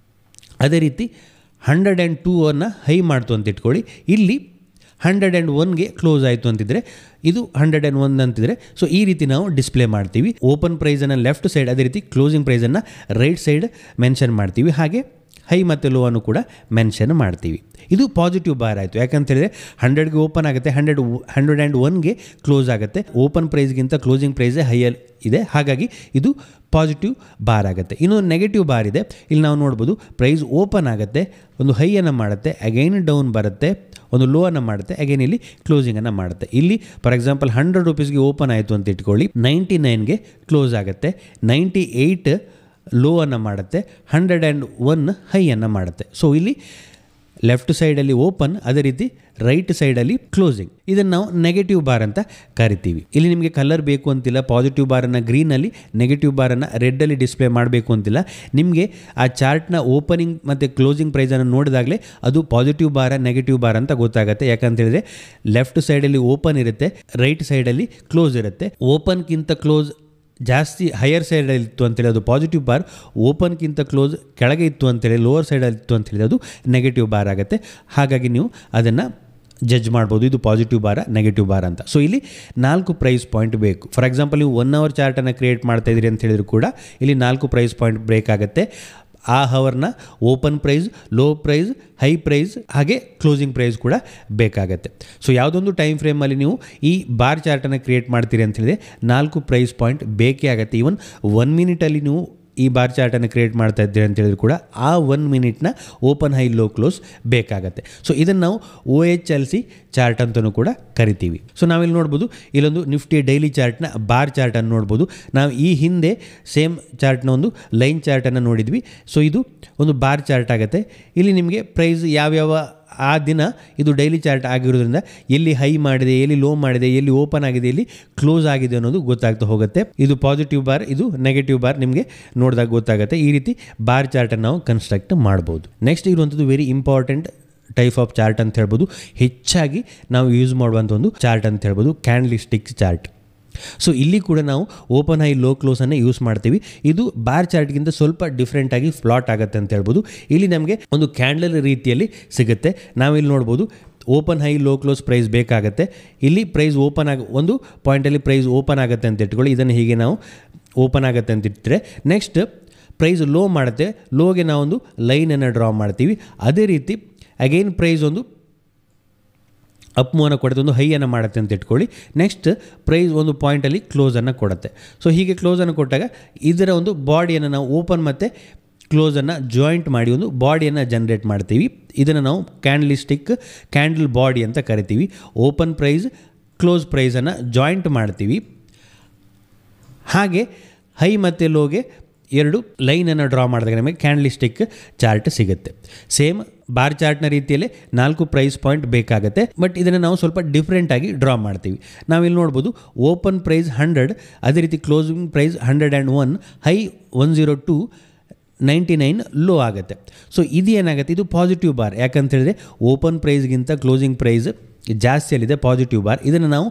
ಅದೇ ರೀತಿ 102 ಹೈ ಮಾಡ್ತು ಅಂತ ಇಟ್ಕೊಳ್ಳಿ. ಇಲ್ಲಿ 101ಗೆ ಕ್ಲೋಸ್ ಆಯಿತು ಅಂತಿದ್ರೆ ಇದು 101 ಅಂತಿದ್ರೆ. ಸೊ ಈ ರೀತಿ ನಾವು ಡಿಸ್ಪ್ಲೇ ಮಾಡ್ತೀವಿ. ಓಪನ್ ಪ್ರೈಸನ್ನು ಲೆಫ್ಟ್ ಸೈಡ್, ಅದೇ ರೀತಿ ಕ್ಲೋಸಿಂಗ್ ಪ್ರೈಸನ್ನು ರೈಟ್ ಸೈಡ್ ಮೆನ್ಷನ್ ಮಾಡ್ತೀವಿ. ಹಾಗೆ ಹೈ ಮತ್ತು ಲೋ ಅನ್ನು ಕೂಡ ಮೆನ್ಷನ್ ಮಾಡ್ತೀವಿ. ಇದು ಪಾಸಿಟಿವ್ ಬಾರ್ ಆಯಿತು. ಯಾಕಂತೇಳಿದ್ರೆ 100ಗೆ ಓಪನ್ ಆಗುತ್ತೆ, 101ಗೆ ಕ್ಲೋಸ್ ಆಗುತ್ತೆ. ಓಪನ್ ಪ್ರೈಸ್ಗಿಂತ ಕ್ಲೋಸಿಂಗ್ ಪ್ರೈಸೇ ಹೈಯರ್ ಇದೆ, ಹಾಗಾಗಿ ಇದು ಪಾಸಿಟಿವ್ ಬಾರ್ ಆಗುತ್ತೆ. ಇನ್ನೊಂದು ನೆಗೆಟಿವ್ ಬಾರ್ ಇದೆ. ಇಲ್ಲಿ ನಾವು ನೋಡ್ಬೋದು, ಪ್ರೈಸ್ ಓಪನ್ ಆಗುತ್ತೆ, ಒಂದು ಹೈಯನ್ನು ಮಾಡುತ್ತೆ, ಅಗೈನ್ ಡೌನ್ ಬರುತ್ತೆ, ಒಂದು ಲೋ ಅನ್ನು ಮಾಡುತ್ತೆ, ಅಗೈನ್ ಇಲ್ಲಿ ಕ್ಲೋಸಿಂಗನ್ನು ಮಾಡುತ್ತೆ. ಇಲ್ಲಿ ಫಾರ್ ಎಕ್ಸಾಂಪಲ್ 100 ರೂಪೀಸ್ಗೆ ಓಪನ್ ಆಯಿತು ಅಂತ ಇಟ್ಕೊಳ್ಳಿ, 99ಗೆ ಕ್ಲೋಸ್ ಆಗುತ್ತೆ, 98 ಲೋ ಅನ್ನು ಮಾಡುತ್ತೆ, 101 ಹೈಯನ್ನು ಮಾಡುತ್ತೆ. ಸೊ ಇಲ್ಲಿ ಲೆಫ್ಟ್ ಸೈಡಲ್ಲಿ ಓಪನ್, ಅದೇ ರೀತಿ ರೈಟ್ ಸೈಡಲ್ಲಿ ಕ್ಲೋಸಿಂಗ್. ಇದನ್ನು ನಾವು ನೆಗೆಟಿವ್ ಬಾರ್ ಅಂತ ಕರಿತೀವಿ. ಇಲ್ಲಿ ನಿಮಗೆ ಕಲರ್ ಬೇಕು ಅಂತಿಲ್ಲ. ಪಾಸಿಟಿವ್ ಬಾರನ್ನು ಗ್ರೀನಲ್ಲಿ, ನೆಗೆಟಿವ್ ಬಾರನ್ನು ರೆಡ್ಡಲ್ಲಿ ಡಿಸ್ಪ್ಲೇ ಮಾಡಬೇಕು ಅಂತಿಲ್ಲ. ನಿಮಗೆ ಆ ಚಾರ್ಟ್ನ ಓಪನಿಂಗ್ ಮತ್ತು ಕ್ಲೋಸಿಂಗ್ ಪ್ರೈಸನ್ನು ನೋಡಿದಾಗಲೇ ಅದು ಪಾಸಿಟಿವ್ ಬಾರ ನೆಗೆಟಿವ್ ಬಾರ್ ಅಂತ ಗೊತ್ತಾಗುತ್ತೆ. ಯಾಕಂತೇಳಿದ್ರೆ ಲೆಫ್ಟ್ ಸೈಡಲ್ಲಿ ಓಪನ್ ಇರುತ್ತೆ, ರೈಟ್ ಸೈಡಲ್ಲಿ ಕ್ಲೋಸ್ ಇರುತ್ತೆ. ಓಪನ್ಗಿಂತ ಕ್ಲೋಸ್ ಜಾಸ್ತಿ ಹೈಯರ್ ಸೈಡಲ್ಲಿ ಇತ್ತು ಅಂತೇಳಿ ಅದು ಪಾಸಿಟಿವ್ ಬಾರ್, ಓಪನ್ಗಿಂತ ಕ್ಲೋಸ್ ಕೆಳಗೆ ಇತ್ತು ಅಂತೇಳಿ ಲೋವರ್ ಸೈಡಲ್ಲಿ ಇತ್ತು ಅಂತೇಳಿ ಅದು ನೆಗೆಟಿವ್ ಬಾರ್ ಆಗುತ್ತೆ. ಹಾಗಾಗಿ ನೀವು ಅದನ್ನು ಜಡ್ಜ್ ಮಾಡ್ಬೋದು, ಇದು ಪಾಸಿಟಿವ್ ಬಾರ ನೆಗೆಟಿವ್ ಬಾರ್ ಅಂತ. ಸೊ ಇಲ್ಲಿ 4 ಪ್ರೈಸ್ ಪಾಯಿಂಟ್ ಬೇಕು. ಫಾರ್ ಎಕ್ಸಾಂಪಲ್ ನೀವು 1 ಅವರ್ ಚಾರ್ಟನ್ನು ಕ್ರಿಯೇಟ್ ಮಾಡ್ತಾ ಇದ್ದೀರಿ ಅಂತ ಹೇಳಿದ್ರು ಕೂಡ ಇಲ್ಲಿ 4 ಪ್ರೈಸ್ ಪಾಯಿಂಟ್ ಬ್ರೇಕ್ ಆಗುತ್ತೆ. ಆ ಹವರ್ನ open price, low price, high price ಹಾಗೆ ಕ್ಲೋಸಿಂಗ್ ಪ್ರೈಸ್ ಕೂಡ ಬೇಕಾಗುತ್ತೆ. ಸೊ ಯಾವುದೊಂದು ಟೈಮ್ ಫ್ರೇಮಲ್ಲಿ ನೀವು ಈ ಬಾರ್ ಚಾರ್ಟನ್ನು ಕ್ರಿಯೇಟ್ ಮಾಡ್ತೀರಿ ಅಂತ ಹೇಳಿದ್ರೆ 4 ಪ್ರೈಸ್ ಪಾಯಿಂಟ್ ಬೇಕೇ ಆಗುತ್ತೆ. ಈವನ್ 1 ಮಿನಿಟಲ್ಲಿ ನೀವು ಈ ಬಾರ್ ಚಾರ್ಟನ್ನು ಕ್ರಿಯೇಟ್ ಮಾಡ್ತಾ ಇದ್ದೀರಿ ಅಂತ ಹೇಳಿದ್ರು ಕೂಡ ಆ 1 ಮಿನಿಟ್ನ ಓಪನ್ ಹೈ ಲೋ ಕ್ಲೋಸ್ ಬೇಕಾಗತ್ತೆ. ಸೊ ಇದನ್ನು ನಾವು OHLC ಚಾರ್ಟ್ ಅಂತಲೂ ಕೂಡ ಕರಿತೀವಿ. ಸೊ ನಾವಿಲ್ಲಿ ನೋಡ್ಬೋದು, ಇಲ್ಲೊಂದು ನಿಫ್ಟಿ ಡೈಲಿ ಚಾರ್ಟ್ನ ಬಾರ್ ಚಾರ್ಟನ್ನು ನೋಡ್ಬೋದು. ನಾವು ಈ ಹಿಂದೆ ಸೇಮ್ ಚಾರ್ಟ್ನ ಒಂದು ಲೈನ್ ಚಾರ್ಟನ್ನು ನೋಡಿದ್ವಿ. ಸೊ ಇದು ಒಂದು ಬಾರ್ ಚಾರ್ಟ್ ಆಗುತ್ತೆ. ಇಲ್ಲಿ ನಿಮಗೆ ಪ್ರೈಸ್ ಯಾವ್ಯಾವ ಆ ದಿನ ಇದು ಡೈಲಿ ಚಾರ್ಟ್ ಆಗಿರೋದ್ರಿಂದ ಎಲ್ಲಿ ಹೈ ಮಾಡಿದೆ, ಎಲ್ಲಿ ಲೋ ಮಾಡಿದೆ, ಎಲ್ಲಿ ಓಪನ್ ಆಗಿದೆ, ಎಲ್ಲಿ ಕ್ಲೋಸ್ ಆಗಿದೆ ಅನ್ನೋದು ಗೊತ್ತಾಗ್ತಾ ಹೋಗುತ್ತೆ. ಇದು ಪಾಸಿಟಿವ್ ಬಾರ್, ಇದು ನೆಗೆಟಿವ್ ಬಾರ್ ನಿಮಗೆ ನೋಡಿದಾಗ ಗೊತ್ತಾಗುತ್ತೆ. ಈ ರೀತಿ ಬಾರ್ ಚಾರ್ಟನ್ನು ನಾವು ಕನ್ಸ್ಟ್ರಕ್ಟ್ ಮಾಡ್ಬೋದು. ನೆಕ್ಸ್ಟ್ ಇರುವಂಥದ್ದು very important type of chart ಅಂತ ಹೇಳ್ಬೋದು. ಹೆಚ್ಚಾಗಿ ನಾವು ಯೂಸ್ ಮಾಡುವಂಥ ಒಂದು ಚಾರ್ಟ್ ಅಂತ ಹೇಳ್ಬೋದು, ಕ್ಯಾಂಡಲ್ ಸ್ಟಿಕ್ ಚಾರ್ಟ್. ಸೊ ಇಲ್ಲಿ ಕೂಡ ನಾವು ಓಪನ್ ಹೈ ಲೋ ಕ್ಲೋಸನ್ನು ಯೂಸ್ ಮಾಡ್ತೀವಿ. ಇದು ಬಾರ್ ಚಾರ್ಟ್ಗಿಂತ ಸ್ವಲ್ಪ ಡಿಫ್ರೆಂಟಾಗಿ ಫ್ಲಾಟ್ ಆಗುತ್ತೆ ಅಂತ ಹೇಳ್ಬೋದು. ಇಲ್ಲಿ ನಮಗೆ ಒಂದು ಕ್ಯಾಂಡಲ್ ರೀತಿಯಲ್ಲಿ ಸಿಗುತ್ತೆ. ನಾವಿಲ್ಲಿ ನೋಡ್ಬೋದು, open high low close price ಬೇಕಾಗುತ್ತೆ. ಇಲ್ಲಿ ಪ್ರೈಸ್ ಓಪನ್ ಒಂದು ಪಾಯಿಂಟಲ್ಲಿ ಪ್ರೈಸ್ ಓಪನ್ ಆಗುತ್ತೆ ಅಂತ ಇಟ್ಕೊಳ್ಳಿ. ಇದನ್ನು ಹೀಗೆ ನಾವು ಓಪನ್ ಆಗುತ್ತೆ ಅಂತ ಇಟ್ಟರೆ ನೆಕ್ಸ್ಟ್ ಪ್ರೈಸ್ ಲೋ ಮಾಡುತ್ತೆ, ಲೋಗೆ ನಾವೊಂದು ಲೈನನ್ನು ಡ್ರಾ ಮಾಡ್ತೀವಿ. ಅದೇ ರೀತಿ ಅಗೈನ್ ಪ್ರೈಸ್ ಒಂದು ಅಪ್ ಮೂವನ್ನು ಕೊಡುತ್ತೆ, ಒಂದು ಹೈಯನ್ನು ಮಾಡುತ್ತೆ ಅಂತ ಇಟ್ಕೊಳ್ಳಿ. ನೆಕ್ಸ್ಟ್ ಪ್ರೈಸ್ ಒಂದು ಪಾಯಿಂಟಲ್ಲಿ ಕ್ಲೋಸನ್ನು ಕೊಡುತ್ತೆ. ಸೊ ಹೀಗೆ ಕ್ಲೋಸನ್ನು ಕೊಟ್ಟಾಗ ಇದರ ಒಂದು ಬಾಡಿಯನ್ನು ನಾವು ಓಪನ್ ಮತ್ತು ಕ್ಲೋಸನ್ನು ಜಾಯಿಂಟ್ ಮಾಡಿ ಒಂದು ಬಾಡಿಯನ್ನು ಜನ್ರೇಟ್ ಮಾಡ್ತೀವಿ. ಇದನ್ನು ನಾವು ಕ್ಯಾಂಡಲ್ ಬಾಡಿ ಅಂತ ಕರಿತೀವಿ. ಓಪನ್ ಪ್ರೈಸ್ ಕ್ಲೋಸ್ ಪ್ರೈಸನ್ನು ಜಾಯಿಂಟ್ ಮಾಡ್ತೀವಿ. ಹಾಗೆ ಹೈ ಮತ್ತು ಲೋಗೆ ಎರಡು ಲೈನನ್ನು ಡ್ರಾ ಮಾಡಿದಾಗ ನಮಗೆ ಕ್ಯಾಂಡಲ್ ಸ್ಟಿಕ್ ಚಾರ್ಟ್ ಸಿಗುತ್ತೆ. ಸೇಮ್ ಬಾರ್ ಚಾರ್ಟ್ನ ರೀತಿಯಲ್ಲೇ 4 ಪ್ರೈಸ್ ಪಾಯಿಂಟ್ ಬೇಕಾಗುತ್ತೆ. ಬಟ್ ಇದನ್ನು ನಾವು ಸ್ವಲ್ಪ ಡಿಫ್ರೆಂಟ್ ಆಗಿ ಡ್ರಾ ಮಾಡ್ತೀವಿ. ನಾವಿಲ್ಲಿ ನೋಡ್ಬೋದು ಓಪನ್ ಪ್ರೈಸ್ 100, ಅದೇ ರೀತಿ ಕ್ಲೋಸಿಂಗ್ ಪ್ರೈಸ್ 101, ಹೈ 102.99 ಲೋ ಆಗುತ್ತೆ. ಸೊ ಇದು ಏನಾಗುತ್ತೆ, ಇದು ಪಾಸಿಟಿವ್ ಬಾರ್. ಯಾಕಂತ ಹೇಳಿದ್ರೆ ಓಪನ್ ಪ್ರೈಸ್ಗಿಂತ ಕ್ಲೋಸಿಂಗ್ ಪ್ರೈಸ್ ಜಾಸ್ತಿಯಲ್ಲಿದೆ, ಪಾಸಿಟಿವ್ ಬಾರ್. ಇದನ್ನು ನಾವು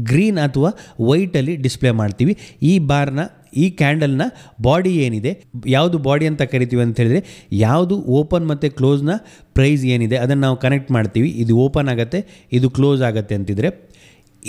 ಗ್ರೀನ್ ಅಥವಾ ವೈಟಲ್ಲಿ ಡಿಸ್ಪ್ಲೇ ಮಾಡ್ತೀವಿ. ಈ ಬಾರ್ನ, ಈ ಕ್ಯಾಂಡಲ್ನ ಬಾಡಿ ಏನಿದೆ, ಯಾವುದು ಬಾಡಿ ಅಂತ ಕರಿತೀವಿ ಅಂತ ಹೇಳಿದರೆ, ಯಾವುದು ಓಪನ್ ಮತ್ತು ಕ್ಲೋಸ್ನ ಪ್ರೈಸ್ ಏನಿದೆ ಅದನ್ನು ನಾವು ಕನೆಕ್ಟ್ ಮಾಡ್ತೀವಿ. ಇದು ಓಪನ್ ಆಗುತ್ತೆ, ಇದು ಕ್ಲೋಸ್ ಆಗುತ್ತೆ ಅಂತಿದ್ರೆ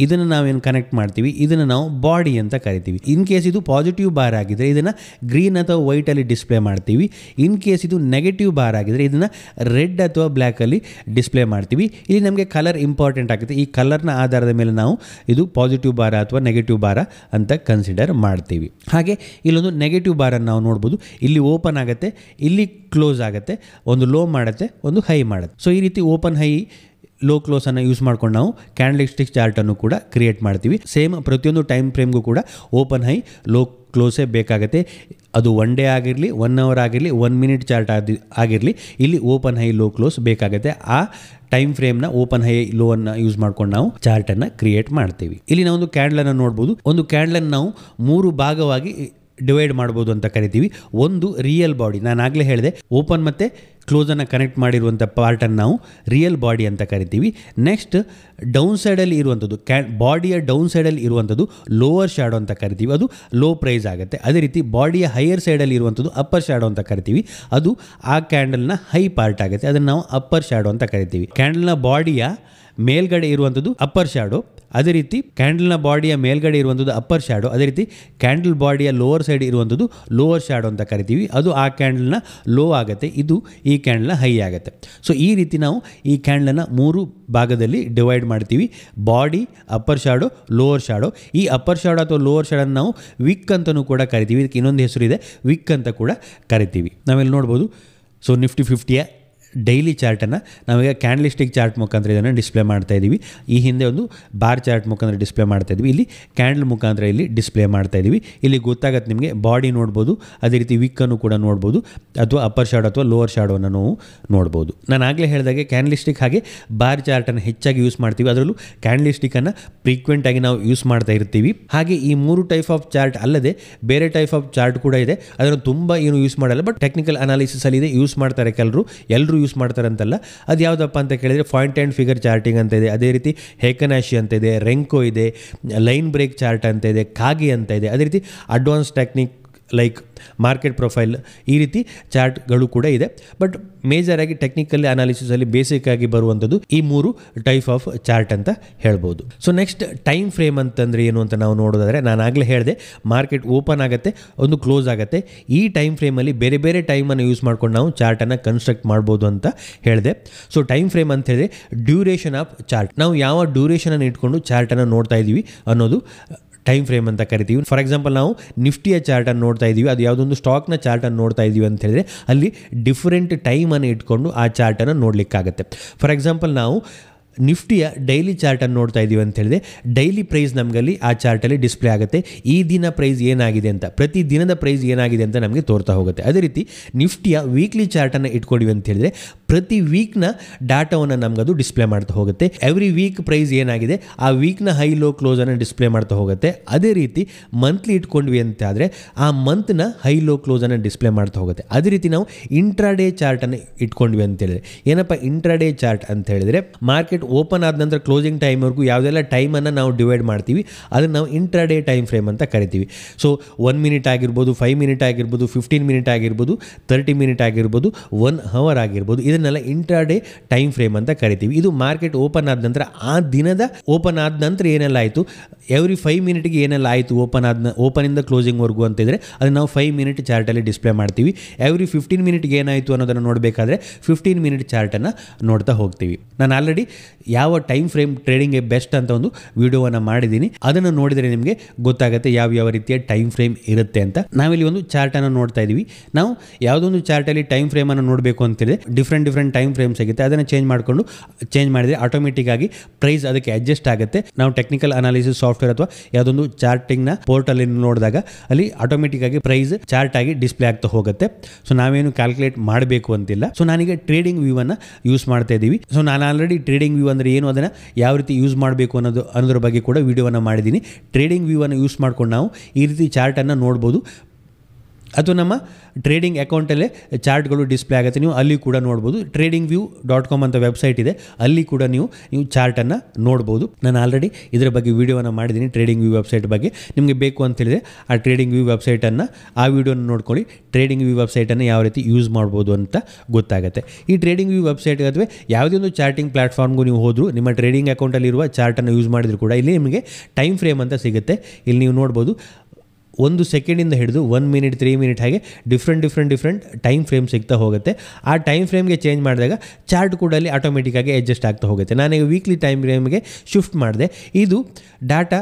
ಇದನ್ನು ನಾವೇನು ಕನೆಕ್ಟ್ ಮಾಡ್ತೀವಿ, ಇದನ್ನು ನಾವು ಬಾಡಿ ಅಂತ ಕರಿತೀವಿ. ಇನ್ ಕೇಸ್ ಇದು ಪಾಸಿಟಿವ್ ಬಾರ್ ಆಗಿದ್ದರೆ ಇದನ್ನು ಗ್ರೀನ್ ಅಥವಾ ವೈಟಲ್ಲಿ ಡಿಸ್ಪ್ಲೇ ಮಾಡ್ತೀವಿ. ಇನ್ ಕೇಸ್ ಇದು ನೆಗೆಟಿವ್ ಬಾರ್ ಆಗಿದ್ದರೆ ಇದನ್ನು ರೆಡ್ ಅಥವಾ ಬ್ಲ್ಯಾಕಲ್ಲಿ ಡಿಸ್ಪ್ಲೇ ಮಾಡ್ತೀವಿ. ಇಲ್ಲಿ ನಮಗೆ ಕಲರ್ ಇಂಪಾರ್ಟೆಂಟ್ ಆಗುತ್ತೆ. ಈ ಕಲರ್ನ ಆಧಾರದ ಮೇಲೆ ನಾವು ಇದು ಪಾಸಿಟಿವ್ ಬಾರ ಅಥವಾ ನೆಗೆಟಿವ್ ಬಾರ ಅಂತ ಕನ್ಸಿಡರ್ ಮಾಡ್ತೀವಿ. ಹಾಗೆ ಇಲ್ಲೊಂದು ನೆಗೆಟಿವ್ ಬಾರನ್ನು ನಾವು ನೋಡ್ಬೋದು. ಇಲ್ಲಿ ಓಪನ್ ಆಗುತ್ತೆ, ಇಲ್ಲಿ ಕ್ಲೋಸ್ ಆಗುತ್ತೆ, ಒಂದು ಲೋ ಮಾಡುತ್ತೆ, ಒಂದು ಹೈ ಮಾಡುತ್ತೆ. ಸೊ ಈ ರೀತಿ ಓಪನ್ ಹೈ ಲೋ ಕ್ಲೋಸನ್ನು ಯೂಸ್ ಮಾಡ್ಕೊಂಡು ನಾವು ಕ್ಯಾಂಡಲ್ ಸ್ಟಿಕ್ ಚಾರ್ಟನ್ನು ಕೂಡ ಕ್ರಿಯೇಟ್ ಮಾಡ್ತೀವಿ. ಸೇಮ್ ಪ್ರತಿಯೊಂದು ಟೈಮ್ ಫ್ರೇಮ್ಗೂ ಕೂಡ ಓಪನ್ ಹೈ ಲೋ ಕ್ಲೋಸೇ ಬೇಕಾಗುತ್ತೆ. ಅದು 1 ಡೇ ಆಗಿರಲಿ, 1 ಅವರ್ ಆಗಿರಲಿ, 1 ಮಿನಿಟ್ ಚಾರ್ಟ್ ಆಗಿರಲಿ, ಇಲ್ಲಿ ಓಪನ್ ಹೈ ಲೋ ಕ್ಲೋಸ್ ಬೇಕಾಗುತ್ತೆ. ಆ ಟೈಮ್ ಫ್ರೇಮ್ನ ಓಪನ್ ಹೈ ಲೋ ಅನ್ನು ಯೂಸ್ ಮಾಡ್ಕೊಂಡು ನಾವು ಚಾರ್ಟನ್ನು ಕ್ರಿಯೇಟ್ ಮಾಡ್ತೀವಿ. ಇಲ್ಲಿ ನಾವು ಒಂದು ಕ್ಯಾಂಡಲನ್ನು ನೋಡ್ಬೋದು. ಒಂದು ಕ್ಯಾಂಡಲನ್ನು ನಾವು 3 ಭಾಗವಾಗಿ ಡಿವೈಡ್ ಮಾಡ್ಬೋದು ಅಂತ ಕರಿತೀವಿ. ಒಂದು ರಿಯಲ್ ಬಾಡಿ, ನಾನು ಆಗಲೇ ಹೇಳಿದೆ ಓಪನ್ ಮತ್ತು ಕ್ಲೋಸನ್ನು ಕನೆಕ್ಟ್ ಮಾಡಿರುವಂಥ ಪಾರ್ಟನ್ನು ನಾವು ರಿಯಲ್ ಬಾಡಿ ಅಂತ ಕರಿತೀವಿ. ನೆಕ್ಸ್ಟ್ ಡೌನ್ ಸೈಡಲ್ಲಿ ಇರುವಂಥದ್ದು, ಬಾಡಿಯ ಡೌನ್ ಸೈಡಲ್ಲಿ ಇರುವಂಥದ್ದು ಲೋವರ್ ಶ್ಯಾಡೋ ಅಂತ ಕರಿತೀವಿ, ಅದು ಲೋ ಪ್ರೈಸ್ ಆಗುತ್ತೆ. ಅದೇ ರೀತಿ ಬಾಡಿಯ ಹೈಯರ್ ಸೈಡಲ್ಲಿ ಇರುವಂಥದ್ದು ಅಪ್ಪರ್ ಶ್ಯಾಡೋ ಅಂತ ಕರಿತೀವಿ, ಅದು ಆ ಕ್ಯಾಂಡಲ್ನ ಹೈ ಪಾರ್ಟ್ ಆಗುತ್ತೆ, ಅದನ್ನು ನಾವು ಅಪ್ಪರ್ ಶ್ಯಾಡೋ ಅಂತ ಕರಿತೀವಿ. ಕ್ಯಾಂಡಲ್ನ ಬಾಡಿಯ ಮೇಲ್ಗಡೆ ಇರುವಂಥದ್ದು ಅಪ್ಪರ್ ಶ್ಯಾಡೋ, ಅದೇ ರೀತಿ ಕ್ಯಾಂಡಲ್ನ ಬಾಡಿಯ ಮೇಲ್ಗಡೆ ಇರುವಂಥದ್ದು ಅಪ್ಪರ್ ಶ್ಯಾಡೋ, ಅದೇ ರೀತಿ ಕ್ಯಾಂಡಲ್ ಬಾಡಿಯ ಲೋವರ್ ಸೈಡ್ ಇರುವಂಥದ್ದು ಲೋವರ್ ಶ್ಯಾಡೋ ಅಂತ ಕರಿತೀವಿ, ಅದು ಆ ಕ್ಯಾಂಡಲ್ನ ಲೋ ಆಗುತ್ತೆ, ಇದು ಈ ಕ್ಯಾಂಡಲ್ನ ಹೈ ಆಗುತ್ತೆ. ಸೊ ಈ ರೀತಿ ನಾವು ಈ ಕ್ಯಾಂಡಲನ್ನು 3 ಭಾಗದಲ್ಲಿ ಡಿವೈಡ್ ಮಾಡ್ತೀವಿ. Body, upper shadow, lower shadow. ಈ ಅಪ್ಪರ್ ಶ್ಯಾಡೋ ಅಥವಾ ಲೋವರ್ ಶ್ಯಾಡೋನ ನಾವು ವಿಕ್ ಅಂತಲೂ ಕೂಡ ಕರಿತೀವಿ. ಇದಕ್ಕೆ ಇನ್ನೊಂದು ಹೆಸರು ಇದೆ, ವಿಕ್ ಅಂತ ಕೂಡ ಕರಿತೀವಿ. ನಾವಿಲ್ಲಿ ನೋಡ್ಬೋದು. ಸೊ ನಿಫ್ಟಿ 50ಯ ಡೈಲಿ ಚಾರ್ಟನ್ನು ನಾವೀಗ ಕ್ಯಾಂಡಲ್ ಸ್ಟಿಕ್ ಚಾರ್ಟ್ ಮುಖಾಂತರ ಇದನ್ನು ಡಿಸ್ಪ್ಲೇ ಮಾಡ್ತಾ ಇದ್ದೀವಿ. ಈ ಹಿಂದೆ ಒಂದು ಬಾರ್ ಚಾರ್ಟ್ ಮುಖಾಂತರ ಡಿಸ್ಪ್ಲೇ ಮಾಡ್ತಾ ಇದ್ವಿ, ಇಲ್ಲಿ ಕ್ಯಾಂಡಲ್ ಮುಖಾಂತರ ಇಲ್ಲಿ ಡಿಸ್ಪ್ಲೇ ಮಾಡ್ತಾ ಇದ್ದೀವಿ. ಇಲ್ಲಿ ಗೊತ್ತಾಗುತ್ತೆ ನಿಮಗೆ, ಬಾಡಿ ನೋಡ್ಬೋದು, ಅದೇ ರೀತಿ ವಿಕ್ಕನ್ನು ಕೂಡ ನೋಡ್ಬೋದು, ಅಥವಾ ಅಪ್ಪರ್ ಶ್ಯಾಡೋ ಅಥವಾ ಲೋವರ್ ಶ್ಯಾಡೋವನ್ನು ನಾವು ನೋಡ್ಬೋದು. ನಾನು ಆಗಲೇ ಹೇಳಿದಾಗೆ ಕ್ಯಾಂಡಲ್ ಸ್ಟಿಕ್ ಹಾಗೆ ಬಾರ್ ಚಾರ್ಟನ್ನು ಹೆಚ್ಚಾಗಿ ಯೂಸ್ ಮಾಡ್ತೀವಿ, ಅದರಲ್ಲೂ ಕ್ಯಾಂಡಲ್ ಸ್ಟಿಕ್ಕನ್ನು ಫ್ರೀಕ್ವೆಂಟಾಗಿ ನಾವು ಯೂಸ್ ಮಾಡ್ತಾ ಇರ್ತೀವಿ. ಹಾಗೆ ಈ 3 ಟೈಪ್ ಆಫ್ ಚಾರ್ಟ್ ಅಲ್ಲದೆ ಬೇರೆ ಟೈಪ್ ಆಫ್ ಚಾರ್ಟ್ ಕೂಡ ಇದೆ, ಅದನ್ನು ತುಂಬ ಏನು ಯೂಸ್ ಮಾಡಲ್ಲ, ಬಟ್ ಟೆಕ್ನಿಕಲ್ ಅನಾಲಿಸಿಸ್ ಅಲ್ಲಿ ಇದೆ, ಯೂಸ್ ಮಾಡ್ತಾರೆ ಎಲ್ಲರೂ ಯೂಸ್ ಮಾಡ್ತಾರೆ ಅಂತಲ್ಲ. ಅದು ಯಾವುದಪ್ಪ ಅಂತ ಕೇಳಿದರೆ ಪಾಯಿಂಟ್ ಆ್ಯಂಡ್ ಫಿಗರ್ ಚಾರ್ಟಿಂಗ್ ಅಂತ ಇದೆ, ಅದೇ ರೀತಿ ಹೇಕನಾಶಿ ಅಂತ ಇದೆ, ರೆಂಕೋ ಇದೆ, ಲೈನ್ ಬ್ರೇಕ್ ಚಾರ್ಟ್ ಅಂತ ಇದೆ, ಕಾಗಿ ಅಂತ ಇದೆ, ಅದೇ ರೀತಿ advance technique like market profile, ಈ ರೀತಿ ಚಾರ್ಟ್ಗಳು ಕೂಡ ಇದೆ. ಬಟ್ ಮೇಜರಾಗಿ ಟೆಕ್ನಿಕಲ್ ಅನಾಲಿಸಿಸಲ್ಲಿ ಬೇಸಿಕ್ಕಾಗಿ ಬರುವಂಥದ್ದು ಈ 3 ಟೈಪ್ ಆಫ್ ಚಾರ್ಟ್ ಅಂತ ಹೇಳ್ಬೋದು. ಸೊ ನೆಕ್ಸ್ಟ್ ಟೈಮ್ ಫ್ರೇಮ್ ಅಂತಂದರೆ ಏನು ಅಂತ ನಾವು ನೋಡೋದಾದರೆ, ನಾನು ಆಗಲೇ ಹೇಳಿದೆ ಮಾರ್ಕೆಟ್ ಓಪನ್ ಆಗುತ್ತೆ, ಒಂದು ಕ್ಲೋಸ್ ಆಗುತ್ತೆ. ಈ ಟೈಮ್ ಫ್ರೇಮಲ್ಲಿ ಬೇರೆ ಬೇರೆ ಟೈಮನ್ನು ಯೂಸ್ ಮಾಡ್ಕೊಂಡು ನಾವು ಚಾರ್ಟನ್ನು ಕನ್ಸ್ಟ್ರಕ್ಟ್ ಮಾಡ್ಬೋದು ಅಂತ ಹೇಳಿದೆ. ಸೊ ಟೈಮ್ ಫ್ರೇಮ್ ಅಂತ ಹೇಳಿದ್ರೆ ಡ್ಯೂರೇಷನ್ ಆಫ್ ಚಾರ್ಟ್, ನಾವು ಯಾವ ಡ್ಯೂರೇಷನನ್ನು ಇಟ್ಕೊಂಡು ಚಾರ್ಟನ್ನು ನೋಡ್ತಾ ಇದ್ದೀವಿ ಅನ್ನೋದು ಟೈಮ್ ಫ್ರೇಮ್ ಅಂತ ಕರಿತೀವಿ. ಫಾರ್ ಎಕ್ಸಾಂಪಲ್ ನಾವು ನಿಫ್ಟಿಯ ಚಾರ್ಟನ್ನು ನೋಡ್ತಾ ಇದ್ದೀವಿ, ಅದು ಯಾವುದೊಂದು ಸ್ಟಾಕ್ನ ಚಾರ್ಟನ್ನು ನೋಡ್ತಾ ಇದ್ದೀವಿ ಅಂತ ಹೇಳಿದ್ರೆ ಅಲ್ಲಿ ಡಿಫ್ರೆಂಟ್ ಟೈಮನ್ನು ಇಟ್ಕೊಂಡು ಆ ಚಾರ್ಟನ್ನು ನೋಡಲಿಕ್ಕಾಗತ್ತೆ. ಫಾರ್ ಎಕ್ಸಾಂಪಲ್ ನಾವು ನಿಫ್ಟಿಯ ಡೈಲಿ ಚಾರ್ಟನ್ನು ನೋಡ್ತಾ ಇದ್ದೀವಿ ಅಂತ ಹೇಳಿದ್ರೆ ಡೈಲಿ ಪ್ರೈಸ್ ನಮಗಲ್ಲಿ ಆ ಚಾರ್ಟಲ್ಲಿ ಡಿಸ್ಪ್ಲೇ ಆಗುತ್ತೆ. ಈ ದಿನ ಪ್ರೈಸ್ ಏನಾಗಿದೆ ಅಂತ, ಪ್ರತಿ ದಿನದ ಪ್ರೈಸ್ ಏನಾಗಿದೆ ಅಂತ ನಮಗೆ ತೋರ್ತಾ ಹೋಗುತ್ತೆ. ಅದೇ ರೀತಿ ನಿಫ್ಟಿಯ ವೀಕ್ಲಿ ಚಾರ್ಟನ್ನು ಇಟ್ಕೊಂಡಿವಿ ಅಂತ ಹೇಳಿದ್ರೆ ಪ್ರತಿ ವೀಕ್ನ ಡಾಟಾವನ್ನು ನಮಗದು ಡಿಸ್ಪ್ಲೇ ಮಾಡ್ತಾ ಹೋಗುತ್ತೆ. ಎವ್ರಿ ವೀಕ್ ಪ್ರೈಸ್ ಏನಾಗಿದೆ ಆ ವೀಕ್ನ ಹೈ ಲೋ ಕ್ಲೋಸನ್ನು ಡಿಸ್ಪ್ಲೇ ಮಾಡ್ತಾ ಹೋಗುತ್ತೆ. ಅದೇ ರೀತಿ ಮಂತ್ಲಿ ಇಟ್ಕೊಂಡ್ವಿ ಅಂತ ಆದರೆ ಆ ಮಂತ್ನ ಹೈ ಲೋ ಕ್ಲೋಸನ್ನು ಡಿಸ್ಪ್ಲೇ ಮಾಡ್ತಾ ಹೋಗುತ್ತೆ. ಅದೇ ರೀತಿ ನಾವು ಇಂಟ್ರಾಡೇ ಚಾರ್ಟನ್ನು ಇಟ್ಕೊಂಡ್ವಿ ಅಂತ ಹೇಳಿದ್ರೆ, ಏನಪ್ಪ ಇಂಟ್ರಾಡೇ ಚಾರ್ಟ್ ಅಂತ ಹೇಳಿದ್ರೆ ಮಾರ್ಕೆಟ್ ಓಪನ್ ಆದ ನಂತರ ಕ್ಲೋಸಿಂಗ್ ಟೈಮ್ವರೆಗೂ ಯಾವುದೆಲ್ಲ ಟೈಮನ್ನು ನಾವು ಡಿವೈಡ್ ಮಾಡ್ತೀವಿ ಅದನ್ನು ನಾವು ಇಂಟ್ರಾಡೇ ಟೈಮ್ ಫ್ರೇಮ್ ಅಂತ ಕರಿತೀವಿ. ಸೊ 1 ಮಿನಿಟ್ ಆಗಿರ್ಬೋದು, 5 ಮಿನಿಟ್ ಆಗಿರ್ಬೋದು, 15 ಮಿನಿಟ್ ಆಗಿರ್ಬೋದು, 30 ಮಿನಿಟ್ ಆಗಿರ್ಬೋದು, 1 ಅವರ್ ಆಗಿರ್ಬೋದು, ಇದನ್ನೆಲ್ಲ ಇಂಟ್ರಾಡೇ ಟೈಮ್ ಫ್ರೇಮ್ ಅಂತ ಕರಿತೀವಿ. ಇದು ಮಾರ್ಕೆಟ್ ಓಪನ್ ಆದ ನಂತರ ಆ ದಿನದ ಓಪನ್ ಆದ ನಂತರ ಏನೆಲ್ಲ ಆಯಿತು, ಎವ್ರಿ 5 ಮಿನಿಟ್ಗೆ ಏನೆಲ್ಲ ಆಯಿತು ಓಪನಿಂದ ಕ್ಲೋಸಿಂಗ್ವರೆಗೂ ಅಂತಿದ್ರೆ ಅದನ್ನು ನಾವು 5 ಮಿನಿಟ್ ಚಾರ್ಟಲ್ಲಿ ಡಿಸ್ಪ್ಲೇ ಮಾಡ್ತೀವಿ. ಎವ್ರಿ 15 ಮಿನಿಟ್ಗೆ ಏನಾಯಿತು ಅನ್ನೋದನ್ನು ನೋಡಬೇಕಾದ್ರೆ 15 ಮಿನಿಟ್ ಚಾರ್ಟನ್ನು ನೋಡ್ತಾ ಹೋಗ್ತೀವಿ. ನಾನು ಆಲ್ರೆಡಿ ಯಾವ ಟೈಮ್ ಫ್ರೇಮ್ ಟ್ರೇಡಿಂಗ್ಗೆ ಬೆಸ್ಟ್ ಅಂತ ಒಂದು ವಿಡಿಯೋವನ್ನು ಮಾಡಿದ್ದೀನಿ, ಅದನ್ನು ನೋಡಿದರೆ ನಿಮಗೆ ಗೊತ್ತಾಗುತ್ತೆ ಯಾವ ರೀತಿಯ ಟೈಮ್ ಫ್ರೇಮ್ ಇರುತ್ತೆ ಅಂತ. ನಾವಿಲ್ಲಿ ಒಂದು ಚಾರ್ಟನ್ನು ನೋಡ್ತಾ ಇದ್ದೀವಿ. ನಾವು ಯಾವುದೊಂದು ಚಾರ್ಟಲ್ಲಿ ಟೈಮ್ ಫ್ರೇಮನ್ನು ನೋಡಬೇಕು ಅಂತೇಳಿದ್ರೆ ಡಿಫ್ರೆಂಟ್ ಟೈಮ್ ಫ್ರೇಮ್ ಸಿಗುತ್ತೆ, ಅದನ್ನು ಚೇಂಜ್ ಮಾಡಿದರೆ ಆಟೋಮೆಟಿಕ್ ಆಗಿ ಪ್ರೈಸ್ ಅದಕ್ಕೆ ಅಡ್ಜಸ್ಟ್ ಆಗುತ್ತೆ. ನಾವು ಟೆಕ್ನಿಕಲ್ ಅನಾಲಿಸಿಸ್ ಸಾಫ್ಟ್ವೇರ್ ಅಥವಾ ಯಾವುದೊಂದು ಚಾರ್ಟಿಂಗ್ನ ಪೋರ್ಟಲ್ ನೋಡಿದಾಗ ಅಲ್ಲಿ ಆಟೋಮೆಟಿಕ್ ಆಗಿ ಪ್ರೈಸ್ ಚಾರ್ಟ್ ಆಗಿ ಡಿಸ್ಪ್ಲೇ ಆಗ್ತಾ ಹೋಗುತ್ತೆ. ಸೊ ನಾವೇನು ಕ್ಯಾಲ್ಕುಲೇಟ್ ಮಾಡಬೇಕು ಅಂತಿಲ್ಲ. ಸೊ ನಾನೀಗ ಟ್ರೇಡಿಂಗ್ ವ್ಯೂ ಅನ್ನು ಯೂಸ್ ಮಾಡ್ತಾ ಇದ್ದೀವಿ. ಸೊ ನಾನು ಆಲ್ರೆಡಿ ಟ್ರೇಡಿಂಗ್ ವ್ಯೂ ಅಂದರೆ ಏನು, ಅದನ್ನು ಯಾವ ರೀತಿ ಯೂಸ್ ಮಾಡಬೇಕು ಅನ್ನೋದ್ರ ಬಗ್ಗೆ ಕೂಡ ವಿಡಿಯೋವನ್ನು ಮಾಡಿದ್ದೀನಿ. ಟ್ರೇಡಿಂಗ್ ವ್ಯೂ ಅನ್ನು ಯೂಸ್ ಮಾಡ್ಕೊಂಡು ನಾವು ಈ ರೀತಿ ಚಾರ್ಟನ್ನು ನೋಡ್ಬೋದು, ಅಥವಾ ನಮ್ಮ ಟ್ರೇಡಿಂಗ್ ಅಕೌಂಟಲ್ಲೇ ಚಾರ್ಟ್ಗಳು ಡಿಸ್ಪ್ಲೇ ಆಗುತ್ತೆ, ನೀವು ಅಲ್ಲಿ ಕೂಡ ನೋಡ್ಬೋದು. tradingview.com ಅಂತ ವೆಬ್ಸೈಟ್ ಇದೆ, ಅಲ್ಲಿ ಕೂಡ ನೀವು ಚಾರ್ಟನ್ನು ನೋಡ್ಬೋದು. ನಾನು ಆಲ್ರೆಡಿ ಇದರ ಬಗ್ಗೆ ವಿಡಿಯೋವನ್ನು ಮಾಡಿದ್ದೀನಿ, ಟ್ರೇಡಿಂಗ್ ವ್ಯೂ ವೆಬ್ಸೈಟ್ ಬಗ್ಗೆ. ನಿಮಗೆ ಬೇಕು ಅಂತ ಹೇಳಿದ್ರೆ ಆ ಟ್ರೇಡಿಂಗ್ ವ್ಯೂ ವೆಬ್ಸೈಟನ್ನು ಆ ವಿಡಿಯೋನ ನೋಡ್ಕೊಳ್ಳಿ. ಟ್ರೇಡಿಂಗ್ ವ್ಯೂ ವೆಬ್ಸೈಟನ್ನು ಯಾವ ರೀತಿ ಯೂಸ್ ಮಾಡ್ಬೋದು ಅಂತ ಗೊತ್ತಾಗುತ್ತೆ. ಈ ಟ್ರೇಡಿಂಗ್ ವ್ಯೂ ವೆಬ್ಸೈಟ್ ಅಥವಾ ಯಾವುದೇ ಒಂದು ಚಾರ್ಟಿಂಗ್ ಪ್ಲಾಟ್ಫಾರ್ಮ್ಗೂ ನೀವು ಹೋದರೂ ನಿಮ್ಮ ಟ್ರೇಡಿಂಗ್ ಅಕೌಂಟಲ್ಲಿರುವ ಚಾರ್ಟನ್ನು ಯೂಸ್ ಮಾಡಿದ್ರು ಕೂಡ ಇಲ್ಲಿ ನಿಮಗೆ ಟೈಮ್ ಫ್ರೇಮ್ ಅಂತ ಸಿಗುತ್ತೆ. ಇಲ್ಲಿ ನೀವು ನೋಡ್ಬೋದು 1 ಸೆಕೆಂಡಿಂದ ಹಿಡಿದು 1 ಮಿನಿಟ್ 3 ಮಿನಿಟ್ ಹಾಗೆ ಡಿಫ್ರೆಂಟ್ ಟೈಮ್ ಫ್ರೇಮ್ ಸಿಗ್ತಾ ಹೋಗುತ್ತೆ. ಆ ಟೈಮ್ ಫ್ರೇಮ್ಗೆ ಚೇಂಜ್ ಮಾಡಿದಾಗ ಚಾರ್ಟ್ ಕೂಡ ಅಲ್ಲಿ ಆಟೋಮೆಟಿಕ್ಕಾಗಿ ಅಡ್ಜಸ್ಟ್ ಆಗ್ತಾ ಹೋಗುತ್ತೆ. ನಾನೀಗ ವೀಕ್ಲಿ ಟೈಮ್ ಫ್ರೇಮ್ಗೆ ಶಿಫ್ಟ್ ಮಾಡಿದೆ. ಇದು ಡಾಟಾ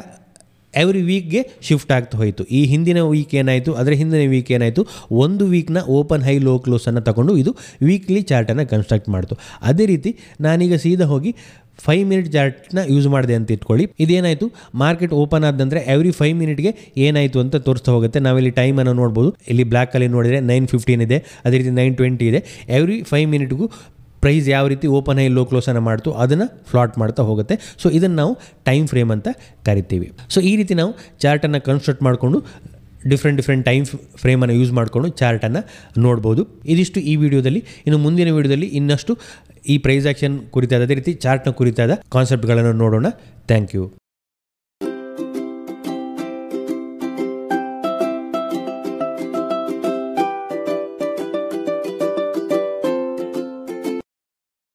ಎವ್ರಿ ವೀಕ್ಗೆ ಶಿಫ್ಟ್ ಆಗ್ತಾ ಹೋಯಿತು. ಈ ಹಿಂದಿನ ವೀಕ್ ಏನಾಯಿತು, ಅದರ ಹಿಂದಿನ ವೀಕ್ ಏನಾಯಿತು, ಒಂದು ವೀಕ್ನ ಓಪನ್ ಹೈ ಲೋ ಕ್ಲೋಸನ್ನು ತಗೊಂಡು ಇದು ವೀಕ್ಲಿ ಚಾರ್ಟನ್ನು ಕನ್ಸ್ಟ್ರಕ್ಟ್ ಮಾಡ್ತು. ಅದೇ ರೀತಿ ನಾನೀಗ ಸೀದಾ ಹೋಗಿ 5 ಮಿನಿಟ್ ಚಾರ್ಟ್ನ ಯೂಸ್ ಮಾಡಿದೆ ಅಂತ ಇಟ್ಕೊಳ್ಳಿ. ಇದೇನಾಯಿತು, ಮಾರ್ಕೆಟ್ ಓಪನ್ ಆದ ನಂತರ ಎವ್ರಿ 5 ಮಿನಿಟ್ಗೆ ಏನಾಯಿತು ಅಂತ ತೋರಿಸ್ತಾ ಹೋಗುತ್ತೆ. ನಾವಿಲ್ಲಿ ಟೈಮನ್ನು ನೋಡ್ಬೋದು. ಇಲ್ಲಿ ಬ್ಲ್ಯಾಕಲ್ಲಿ ನೋಡಿದರೆ 9:15 ಇದೆ, ಅದೇ ರೀತಿ 9:20 ಇದೆ. ಎವ್ರಿ 5 ಮಿನಿಟ್ಗೂ ಪ್ರೈಸ್ ಯಾವ ರೀತಿ ಓಪನ್ ಹೈ ಲೋ ಕ್ಲೋಸನ್ನು ಮಾಡ್ತು ಅದನ್ನು ಫ್ಲಾಟ್ ಮಾಡ್ತಾ ಹೋಗುತ್ತೆ. ಸೊ ಇದನ್ನು ನಾವು ಟೈಮ್ ಫ್ರೇಮ್ ಅಂತ ಕರಿತೀವಿ. ಸೊ ಈ ರೀತಿ ನಾವು ಚಾರ್ಟನ್ನು ಕನ್ಸ್ಟ್ರಕ್ಟ್ ಮಾಡಿಕೊಂಡು ಡಿಫ್ರೆಂಟ್ ಟೈಮ್ ಫ್ರೇಮನ್ನು ಯೂಸ್ ಮಾಡಿಕೊಂಡು ಚಾರ್ಟನ್ನು ನೋಡ್ಬೋದು. ಇದಿಷ್ಟು ಈ ವಿಡಿಯೋದಲ್ಲಿ. ಇನ್ನು ಮುಂದಿನ ವಿಡಿಯೋದಲ್ಲಿ ಇನ್ನಷ್ಟು ಈ ಪ್ರೈಸ್ ಆಕ್ಷನ್ ಕುರಿತಾದ, ಅದೇ ರೀತಿ ಚಾರ್ಟ್ನ ಕುರಿತಾದ ಕಾನ್ಸೆಪ್ಟ್ಗಳನ್ನು ನೋಡೋಣ. Thank you.